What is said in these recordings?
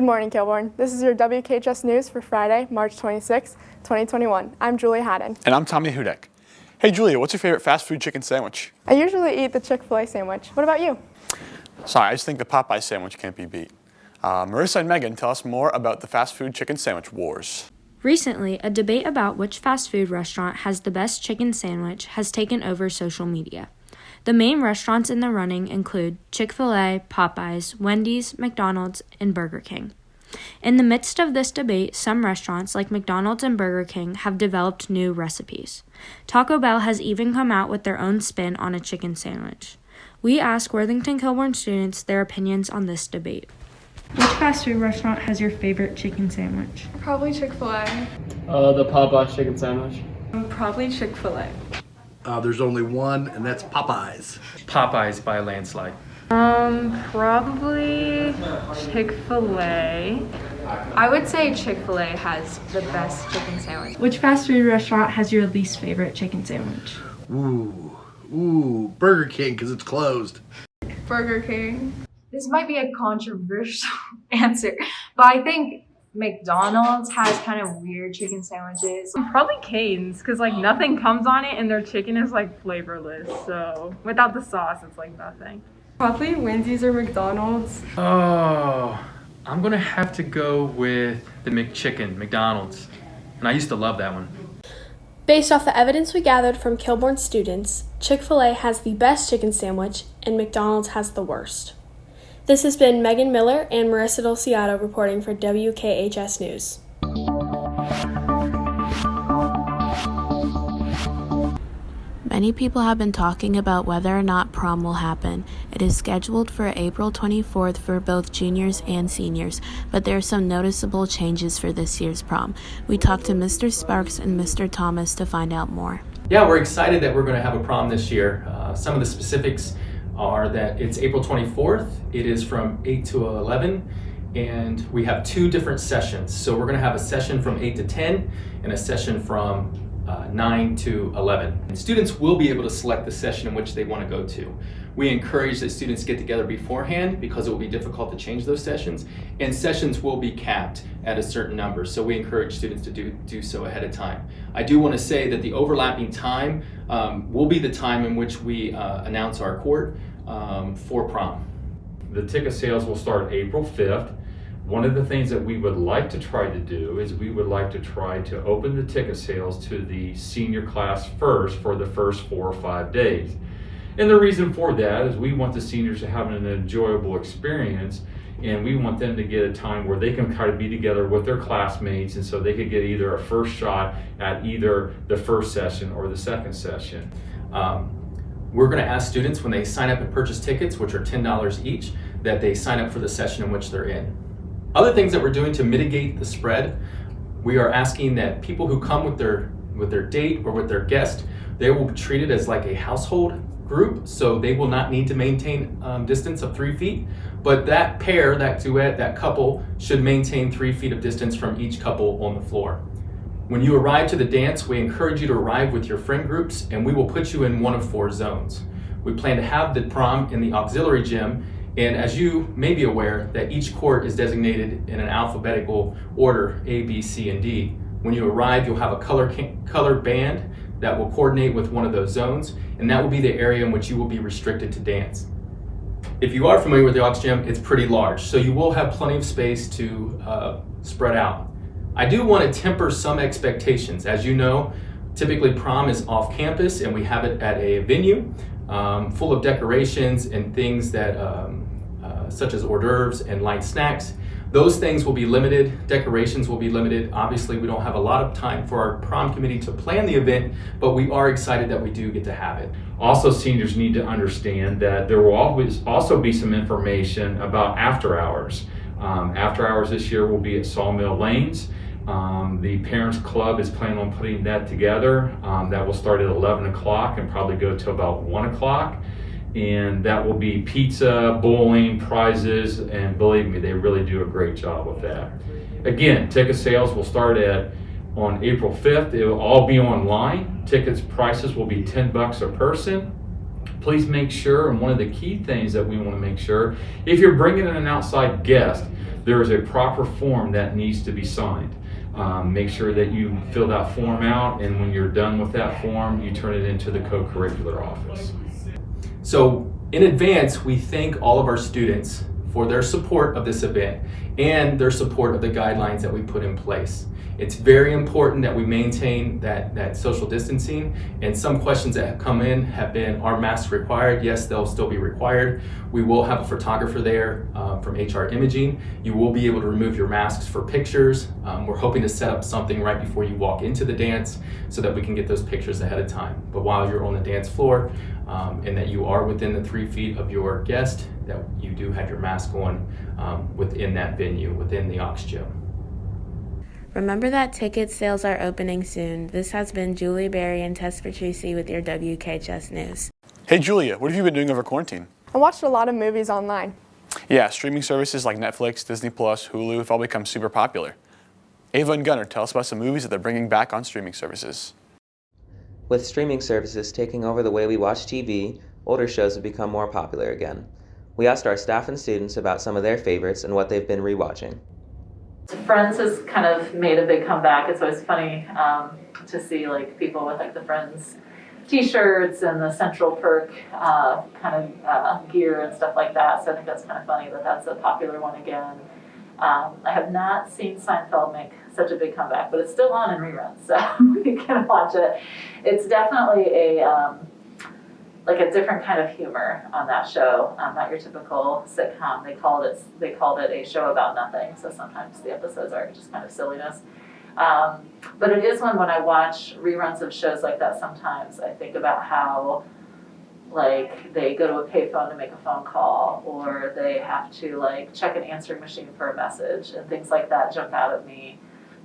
Good morning, Kilbourne. This is your WKHS News for Friday, March 26, 2021. I'm Julia Haddon. And I'm Tommy Hudek. Hey Julia, what's your favorite fast food chicken sandwich? I usually eat the Chick-fil-A sandwich. What about you? Sorry, I just think the Popeye sandwich can't be beat. Marissa and Megan tell us more about the fast food chicken sandwich wars. Recently, a debate about which fast food restaurant has the best chicken sandwich has taken over social media. The main restaurants in the running include Chick-fil-A, Popeyes, Wendy's, McDonald's, and Burger King. In the midst of this debate, some restaurants like McDonald's and Burger King have developed new recipes. Taco Bell has even come out with their own spin on a chicken sandwich. We asked Worthington-Kilbourne students their opinions on this debate. Which fast food restaurant has your favorite chicken sandwich? Probably Chick-fil-A. The Popeye chicken sandwich. Probably Chick-fil-A. There's only one, and that's Popeyes. Popeyes by a landslide. Probably Chick-fil-A. I would say Chick-fil-A has the best chicken sandwich. Which fast food restaurant has your least favorite chicken sandwich? Ooh, Burger King, because it's closed. Burger King. This might be a controversial answer, but I think McDonald's has kind of weird chicken sandwiches. Probably Cane's, because like nothing comes on it and their chicken is like flavorless, so without the sauce it's like nothing. Probably Wendy's or McDonald's. Oh, I'm gonna have to go with the McChicken, McDonald's. And I used to love that one. Based off the evidence we gathered from Kilbourne students, Chick-fil-A has the best chicken sandwich and McDonald's has the worst. This has been Megan Miller and Marissa Dolciato reporting for WKHS News. Many people have been talking about whether or not prom will happen. It is scheduled for April 24th for both juniors and seniors, but there are some noticeable changes for this year's prom. We talked to Mr. Sparks and Mr. Thomas to find out more. Yeah, we're excited that we're going to have a prom this year. Some of the specifics are that it's April 24th. It is from 8 to 11, and we have two different sessions. So we're going to have a session from 8 to 10 and a session from 9 to 11. And students will be able to select the session in which they want to go to. We encourage that students get together beforehand because it will be difficult to change those sessions, and sessions will be capped at a certain number, so we encourage students to do so ahead of time. I do want to say that the overlapping time will be the time in which we announce our court for prom. The ticket sales will start April 5th. One of the things that we would like to try to do is we would like to try to open the ticket sales to the senior class first for the first 4 or 5 days. And the reason for that is we want the seniors to have an enjoyable experience, and we want them to get a time where they can kind of be together with their classmates, and so they could get either a first shot at either the first session or the second session. We're going to ask students when they sign up and purchase tickets, which are $10 each, that they sign up for the session in which they're in. Other things that we're doing to mitigate the spread, we are asking that people who come with their date or with their guest, they will be treated as like a household group, so they will not need to maintain distance of 3 feet, but that pair, that duet, that couple should maintain 3 feet of distance from each couple on the floor. When you arrive to the dance, we encourage you to arrive with your friend groups, and we will put you in one of 4 zones. We plan to have the prom in the auxiliary gym, and as you may be aware, that each court is designated in an alphabetical order, A, B, C, and D. When you arrive, you'll have a color band that will coordinate with one of those zones, and that will be the area in which you will be restricted to dance. If you are familiar with the aux gym, it's pretty large, so you will have plenty of space to spread out. I do want to temper some expectations. As you know, typically prom is off campus, and we have it at a venue full of decorations and things that such as hors d'oeuvres and light snacks. Those things will be limited, decorations will be limited. Obviously, we don't have a lot of time for our prom committee to plan the event, but we are excited that we do get to have it. Also, seniors need to understand that there will always also be some information about after hours. After hours this year will be at Sawmill Lanes. The Parents Club is planning on putting that together. That will start at 11 o'clock and probably go to about 1 o'clock. And that will be pizza, bowling, prizes, and believe me, they really do a great job with that. Again, ticket sales will start on April 5th. It will all be online. Tickets prices will be $10 a person. Please make sure, and one of the key things that we want to make sure, if you're bringing in an outside guest, there is a proper form that needs to be signed. Make sure that you fill that form out, and when you're done with that form, you turn it into the co-curricular office. So in advance, we thank all of our students for their support of this event and their support of the guidelines that we put in place. It's very important that we maintain that social distancing, and some questions that have come in have been, are masks required? Yes, they'll still be required. We will have a photographer there from HR Imaging. You will be able to remove your masks for pictures. We're hoping to set up something right before you walk into the dance so that we can get those pictures ahead of time. But while you're on the dance floor, and that you are within the 3 feet of your guest, that you do have your mask on within that venue, within the Ox Gym. Remember that ticket sales are opening soon. This has been Julie Berry and Tess Patrici with your WKHS News. Hey Julia, what have you been doing over quarantine? I watched a lot of movies online. Yeah, streaming services like Netflix, Disney+, Hulu have all become super popular. Ava and Gunnar tell us about some movies that they're bringing back on streaming services. With streaming services taking over the way we watch TV, older shows have become more popular again. We asked our staff and students about some of their favorites and what they've been rewatching. Friends has kind of made a big comeback. It's always funny to see like people with like the Friends t-shirts and the Central Perk gear and stuff like that. So I think that's kind of funny that that's a popular one again. I have not seen Seinfeld make such a big comeback, but it's still on in reruns, so you can watch it. It's definitely a different kind of humor on that show, not your typical sitcom. They called it a show about nothing, so sometimes the episodes are just kind of silliness. But it is one when I watch reruns of shows like that, sometimes I think about how like they go to a payphone to make a phone call, or they have to like check an answering machine for a message, and things like that jump out at me.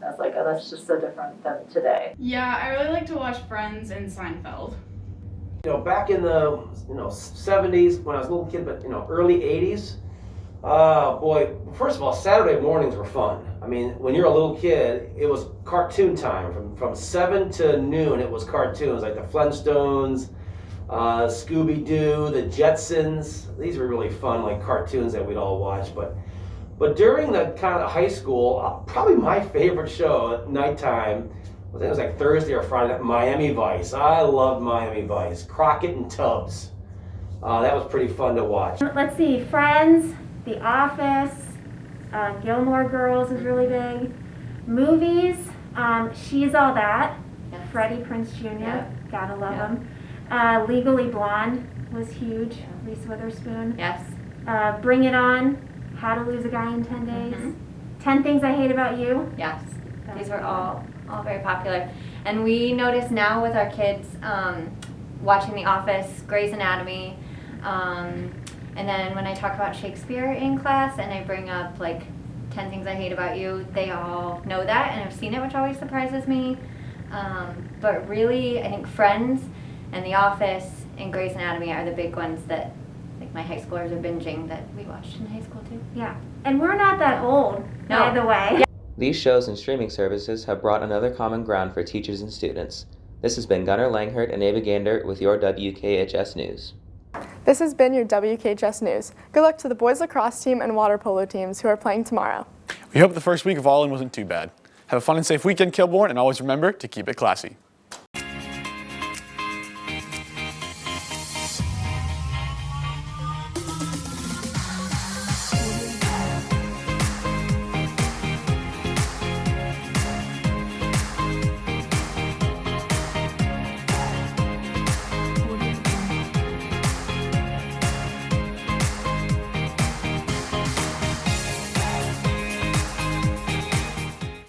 I was like, oh, that's just so different than today. Yeah, I really like to watch Friends and Seinfeld. You know, back in the 70s when I was a little kid, but early 80s, boy, first of all, Saturday mornings were fun. I mean, when you're a little kid, it was cartoon time. From 7 to noon, it was cartoons like the Flintstones, Scooby-Doo, the Jetsons. These were really fun, like cartoons that we'd all watch. But during the kind of high school, probably my favorite show at nighttime, I think it was like Thursday or Friday, Miami Vice. I loved Miami Vice. Crockett and Tubbs. That was pretty fun to watch. Let's see, Friends, The Office, Gilmore Girls is really big. Movies, She's All That, yes. Freddie Prinze Jr., yeah. Gotta love him. Legally Blonde was huge, Reese Witherspoon. Yes. Bring It On, How to Lose a Guy in 10 Days. 10 Things I Hate About You. Yes, these were all very popular. And we notice now with our kids watching The Office, Grey's Anatomy, and then when I talk about Shakespeare in class and I bring up like 10 Things I Hate About You, they all know that and have seen it, which always surprises me. But really, I think Friends and The Office and Grey's Anatomy are the big ones that like my high schoolers are binging that we watched in high school too. Yeah, and we're not that old, by the way. Yeah. These shows and streaming services have brought another common ground for teachers and students. This has been Gunnar Langhert and Ava Gander with your WKHS News. This has been your WKHS News. Good luck to the boys lacrosse team and water polo teams who are playing tomorrow. We hope the first week of All In wasn't too bad. Have a fun and safe weekend, Kilbourne, and always remember to keep it classy.